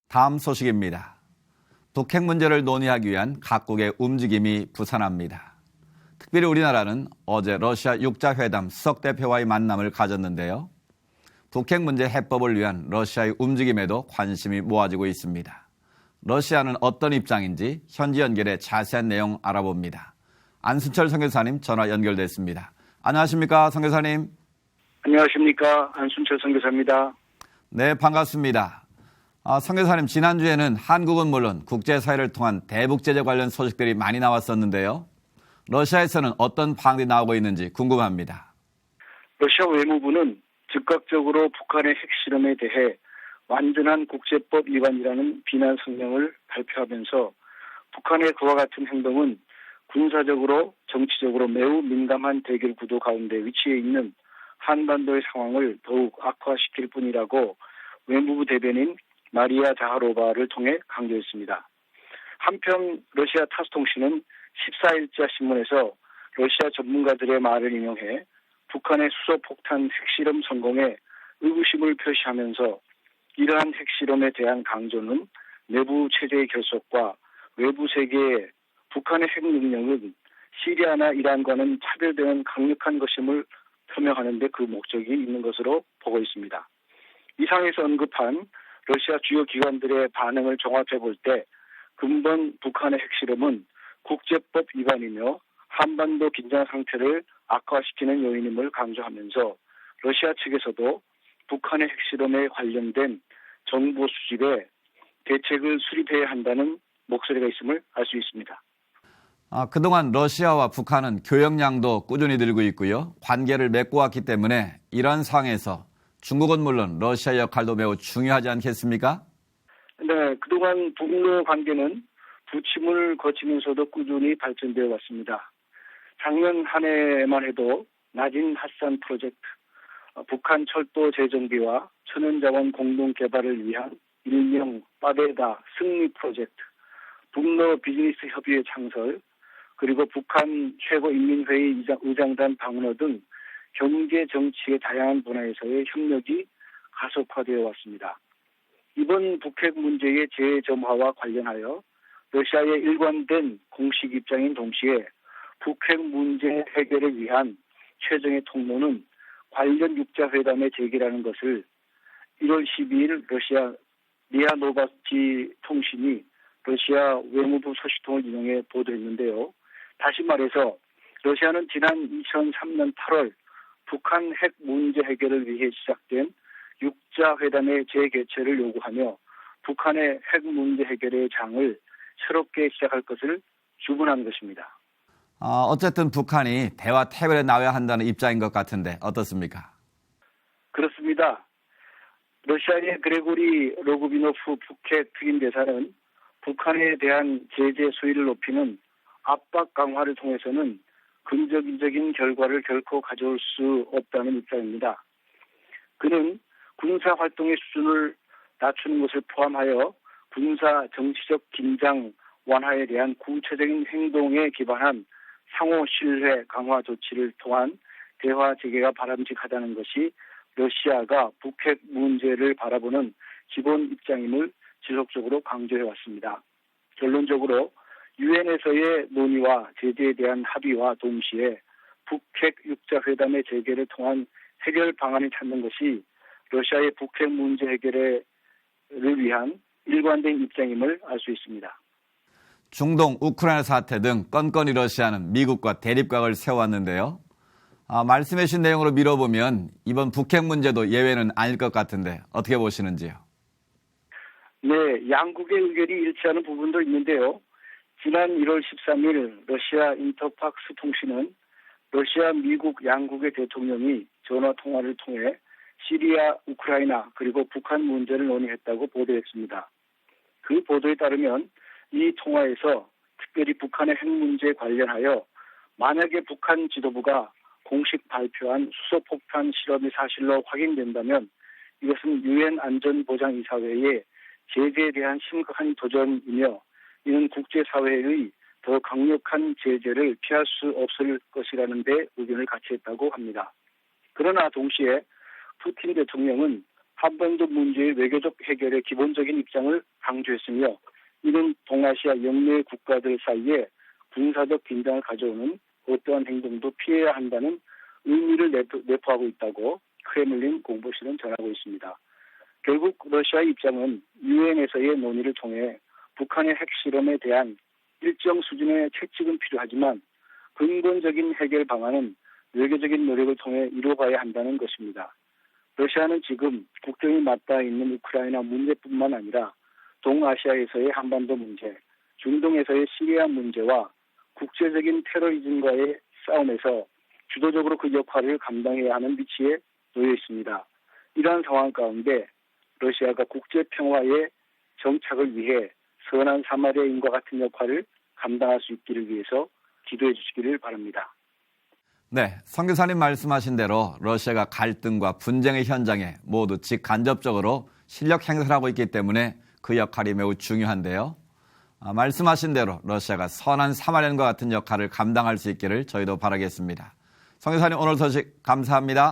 다음 소식입니다. 북핵 문제를 논의하기 위한 각국의 움직임이 부산합니다. 특별히 우리나라는 어제 러시아 육자회담 수석대표와의 만남을 가졌는데요. 북핵 문제 해법을 위한 러시아의 움직임에도 관심이 모아지고 있습니다. 러시아는 어떤 입장인지 현지 연결의 자세한 내용 알아봅니다. 안순철 선교사님 전화 연결됐습니다. 안녕하십니까, 선교사님? 안녕하십니까, 안순철 선교사입니다. 네, 반갑습니다. 선교사님, 지난주에는 한국은 물론 국제사회를 통한 대북 제재 관련 소식들이 많이 나왔었는데요. 러시아에서는 어떤 방안이 나오고 있는지 궁금합니다. 러시아 외무부는 즉각적으로 북한의 핵실험에 대해 완전한 국제법 위반이라는 비난 성명을 발표하면서 북한의 그와 같은 행동은 군사적으로 정치적으로 매우 민감한 대결 구도 가운데 위치해 있는 한반도의 상황을 더욱 악화시킬 뿐이라고 외무부 대변인 마리아 자하로바를 통해 강조했습니다. 한편 러시아 타스 통신은 14일자 신문에서 러시아 전문가들의 말을 인용해 북한의 수소폭탄 핵실험 성공에 의구심을 표시하면서 이러한 핵실험에 대한 강조는 내부 체제의 결속과 외부 세계의 북한의 핵 능력은 시리아나 이란과는 차별되는 강력한 것임을 표명하는 데 그 목적이 있는 것으로 보고 있습니다. 이상에서 언급한 러시아 주요 기관들의 반응을 종합해 볼 때 근본 북한의 핵실험은 국제법 위반이며 한반도 긴장 상태를 악화시키는 요인임을 강조하면서 러시아 측에서도 북한의 핵실험에 관련된 정보 수집에 대책을 수립해야 한다는 목소리가 있음을 알 수 있습니다. 그동안 러시아와 북한은 교역량도 꾸준히 늘고 있고요. 관계를 맺고 왔기 때문에 이런 상황에서 중국은 물론 러시아 역할도 매우 중요하지 않겠습니까? 네, 그동안 북러 관계는 부침을 거치면서도 꾸준히 발전되어 왔습니다. 작년 한 해만 해도 나진 핫산 프로젝트, 북한 철도 재정비와 천연자원 공동 개발을 위한 일명 빠베다 승리 프로젝트, 북러 비즈니스 협의회 창설, 그리고 북한 최고인민회의 의장단 방문호 등 경제 정치의 다양한 분야에서의 협력이 가속화되어 왔습니다. 이번 북핵 문제의 재점화와 관련하여 러시아의 일관된 공식 입장인 동시에 북핵 문제 해결을 위한 최종의 통로는 관련 육자회담의 재개라는 것을 1월 12일 러시아 리아 노바스티 통신이 러시아 외무부 소식통을 인용해 보도했는데요. 다시 말해서 러시아는 지난 2003년 8월 북한 핵 문제 해결을 위해 시작된 육자회담의 재개최를 요구하며 북한의 핵 문제 해결의 장을 새롭게 시작할 것을 주문한 것입니다. 어쨌든 북한이 대화 테이블에 나와야 한다는 입장인 것 같은데 어떻습니까? 그렇습니다. 러시아의 그레고리 로그비노프 북핵 특임대사는 북한에 대한 제재 수위를 높이는 압박 강화를 통해서는 긍정적인 결과를 결코 가져올 수 없다는 입장입니다. 그는 군사 활동의 수준을 낮추는 것을 포함하여 군사 정치적 긴장 완화에 대한 구체적인 행동에 기반한 상호 신뢰 강화 조치를 통한 대화 재개가 바람직하다는 것이 러시아가 북핵 문제를 바라보는 기본 입장임을 지속적으로 강조해 왔습니다. 결론적으로 유엔에서의 논의와 제재에 대한 합의와 동시에 북핵 육자회담의 재개를 통한 해결 방안을 찾는 것이 러시아의 북핵 문제 해결을 위한 일관된 입장임을 알 수 있습니다. 중동, 우크라이나 사태 등 건건이 러시아는 미국과 대립각을 세워왔는데요. 말씀해 주신 내용으로 미뤄보면 이번 북핵 문제도 예외는 아닐 것 같은데 어떻게 보시는지요? 네, 양국의 의견이 일치하는 부분도 있는데요. 지난 1월 13일 러시아 인터팍스 통신은 러시아, 미국 양국의 대통령이 전화 통화를 통해 시리아, 우크라이나 그리고 북한 문제를 논의했다고 보도했습니다. 그 보도에 따르면 이 통화에서 특별히 북한의 핵 문제에 관련하여 만약에 북한 지도부가 공식 발표한 수소폭탄 실험이 사실로 확인된다면 이것은 유엔 안전보장이사회의 제재에 대한 심각한 도전이며 이는 국제사회의 더 강력한 제재를 피할 수 없을 것이라는 데 의견을 같이 했다고 합니다. 그러나 동시에 푸틴 대통령은 한반도 문제의 외교적 해결의 기본적인 입장을 강조했으며 이는 동아시아 영내 국가들 사이에 군사적 긴장을 가져오는 어떠한 행동도 피해야 한다는 의미를 내포하고 있다고 크레물린 공보실은 전하고 있습니다. 결국 러시아의 입장은 유엔에서의 논의를 통해 북한의 핵실험에 대한 일정 수준의 채찍은 필요하지만 근본적인 해결 방안은 외교적인 노력을 통해 이루어가야 한다는 것입니다. 러시아는 지금 국경이 맞닿아 있는 우크라이나 문제뿐만 아니라 동아시아에서의 한반도 문제, 중동에서의 시리아 문제와 국제적인 테러리즘과의 싸움에서 주도적으로 그 역할을 감당해야 하는 위치에 놓여 있습니다. 이러한 상황 가운데 러시아가 국제 평화의 정착을 위해 선한 사마리아인과 같은 역할을 감당할 수 있기를 위해서 기도해 주시기를 바랍니다. 네, 성 교사님 말씀하신 대로 러시아가 갈등과 분쟁의 현장에 모두 직간접적으로 실력 행사를 하고 있기 때문에 그 역할이 매우 중요한데요. 말씀하신 대로 러시아가 선한 사마리아인과 같은 역할을 감당할 수 있기를 저희도 바라겠습니다. 성 교사님 오늘 소식 감사합니다.